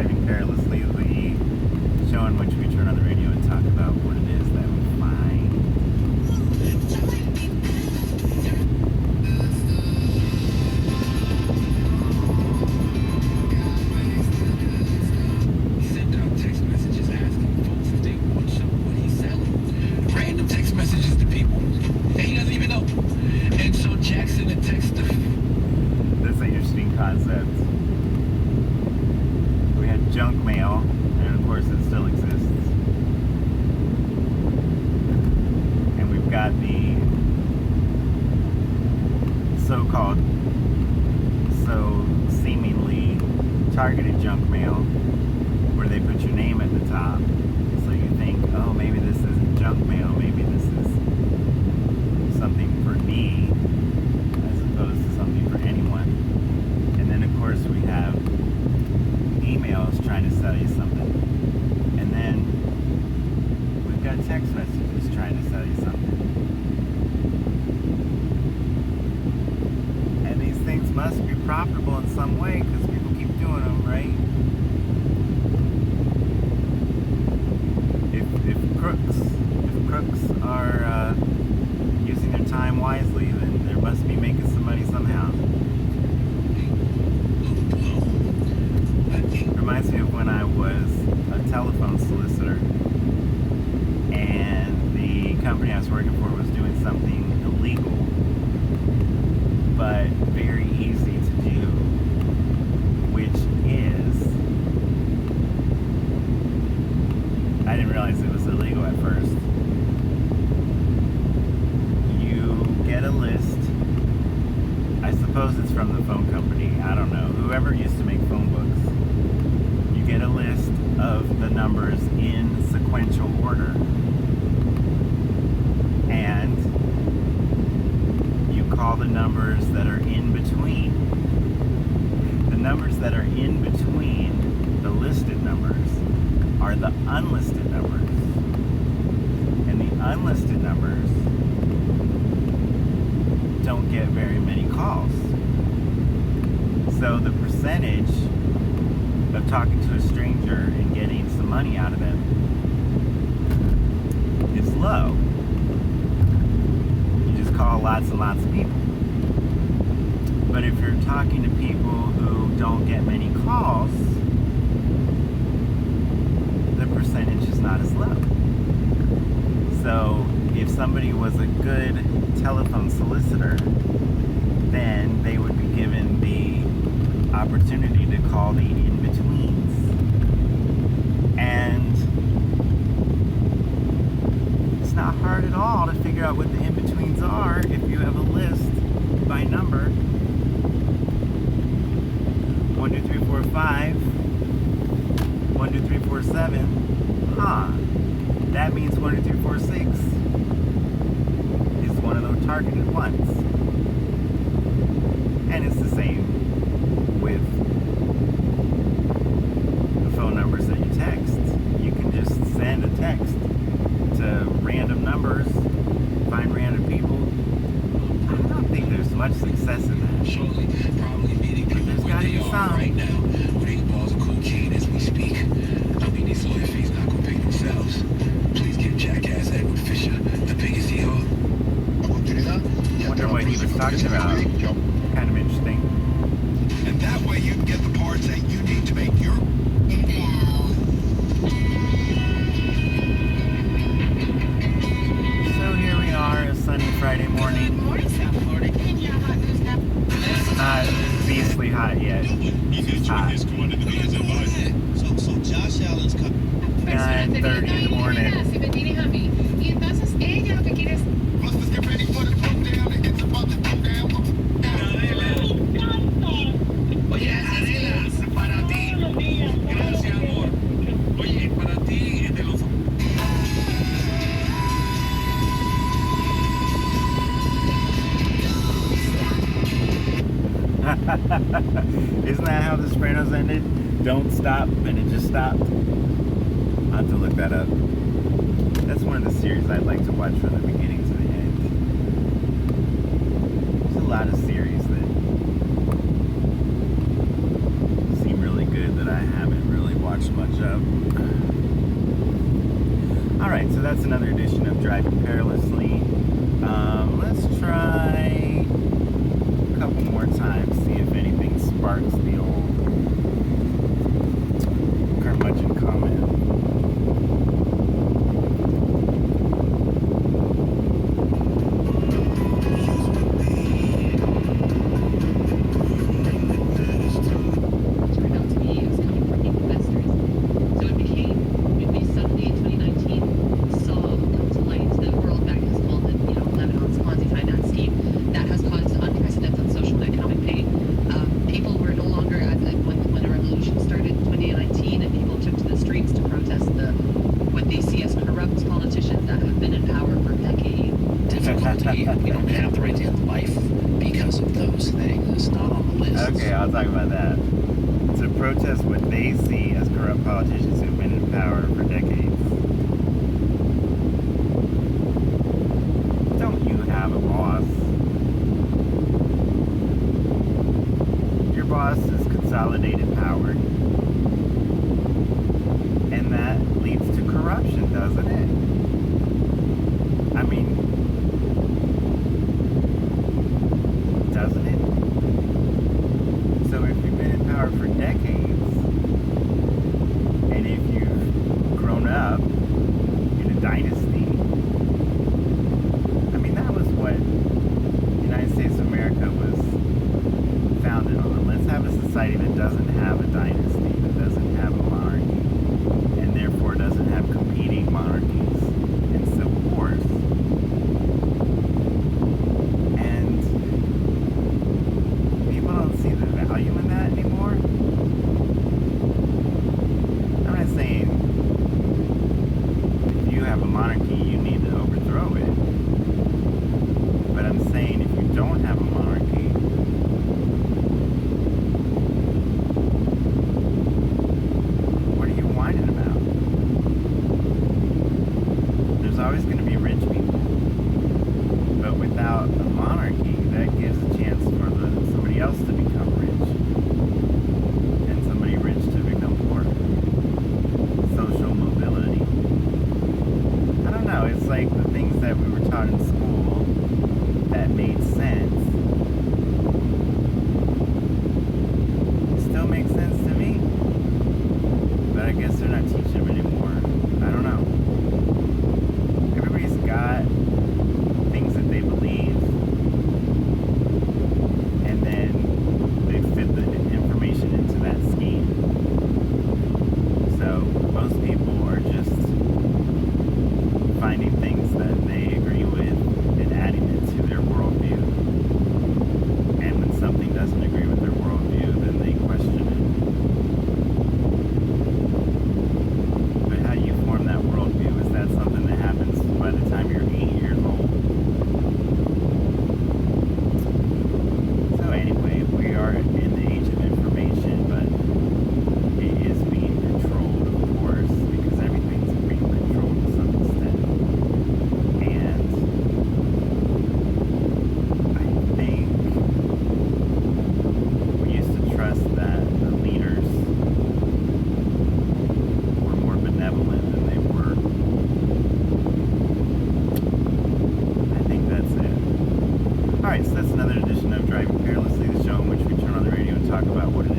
Driving Perilously, the show in which we turn on the radio and talk about what it is that we find. Send out text messages asking folks if they want what he's selling. Random text messages to people that he doesn't even know. And so Jackson a texter. That's an interesting concept. We had junk mail, and of course it still exists. And we've got the so-called, so seemingly targeted junk mail, where they put your name at the top. So you think, oh, maybe this isn't junk mail, maybe this is something for me, as opposed to something for anyone. And then of course we have emails trying to sell you something. And then we've got text messages trying to sell you something. And these things must be profitable in some way because people keep doing them, right? If crooks are using their time wisely, then they must be making some money somehow. Reminds me of when I was a telephone solicitor and the company I was working for was doing something illegal but very easy to do, which is, I didn't realize it was illegal at first. You get a list, I suppose it's from the phone company, I don't know, whoever used to make phone books. You get a list of the numbers in sequential order, and you call the numbers that are in between. The numbers that are in between the listed numbers are the unlisted numbers, and the unlisted numbers don't get very many calls. So the percentage of talking to a stranger and getting some money out of them is low. You just call lots and lots of people. But if you're talking to people who don't get many calls, the percentage is not as low. So if somebody was a good telephone solicitor, then they would be given the opportunity to call the in-betweens. And it's not hard at all to figure out what the in-betweens are if you have a list by number. 1, 2, 3, 4, 5. 1, 2, 3, 4, 7. Huh. That means 1, 2, 3, 4, 6 is one of those targeted ones. And it's the same with the phone numbers that you text. You can just send a text to random numbers, find random people. I don't think there's much success in that. Surely, probably meeting people where they are right now, with 8 balls of cocaine as we speak. I mean, these lawyer fees not gonna pay themselves. Please give jackass Edward Fisher the biggest deal. I wonder what he was talking about. Kind of interesting. And that way you can get the parts that you need to make your... So here we are, a sunny Friday morning. Good morning, South Florida. Can you hot news now? It's not beastly hot yet. It's hot. So Josh Allen's coming. 9:30 in the morning. Si me tienes a mí. Y entonces ella lo que quiere es... Let's get ready for the throwdown. It's about to go down. Oye, Adela, para ti. Gracias, amor. Oye, para ti, de los... Isn't that how The Sopranos ended? Don't stop, and it just stopped. I'll have to look that up. That's one of the series I'd like to watch from the beginning to the end. There's a lot of series that seem really good that I haven't really that's another edition of Driving Perilously. Let's try a couple more times, see if anything sparks the old curmudgeon comment. We don't have the right to end life because of those things. It's not on the list. Okay, I'll talk about that. To protest what they see as corrupt politicians who've been in power for decades. Don't you have a boss? Your boss is consolidated power. And that leads to corruption, doesn't it? I mean, doesn't it? So if you've been in power for decades, and if you've grown up in a dynasty, I mean, that was what the United States of America was founded on. Let's have a society that doesn't have a dynasty, that doesn't have a monarchy, and therefore doesn't have competing monarchies and civil wars. See the value in that anymore. I'm not saying if you have a monarchy you need to overthrow it, but I'm saying if you don't have a monarchy, what are you whining about? There's always going to be rich people, but without a monarchy that gives a chance for somebody else to become rich, and somebody rich to become poor. Social mobility. I don't know, it's like the things that we were taught in school that made sense still make sense to me, but I guess they're not teaching them anymore. I don't know. Everybody's got things that they believe, and then they fit the information into that scheme. So most people are just finding things that they agree with and adding it to their worldview. And when something doesn't agree with their worldview, then they question it. But how do you form that worldview? Is that something that happens by the time you're 8 years old? So anyway, we are in the age of information, but it is being controlled, of course, because everything's being controlled to some extent. And I think we used to trust that the leaders were more benevolent than they were. I think that's it. Alright, so that's another edition of Driving Perilously, the show in which we turn on the radio and talk about what it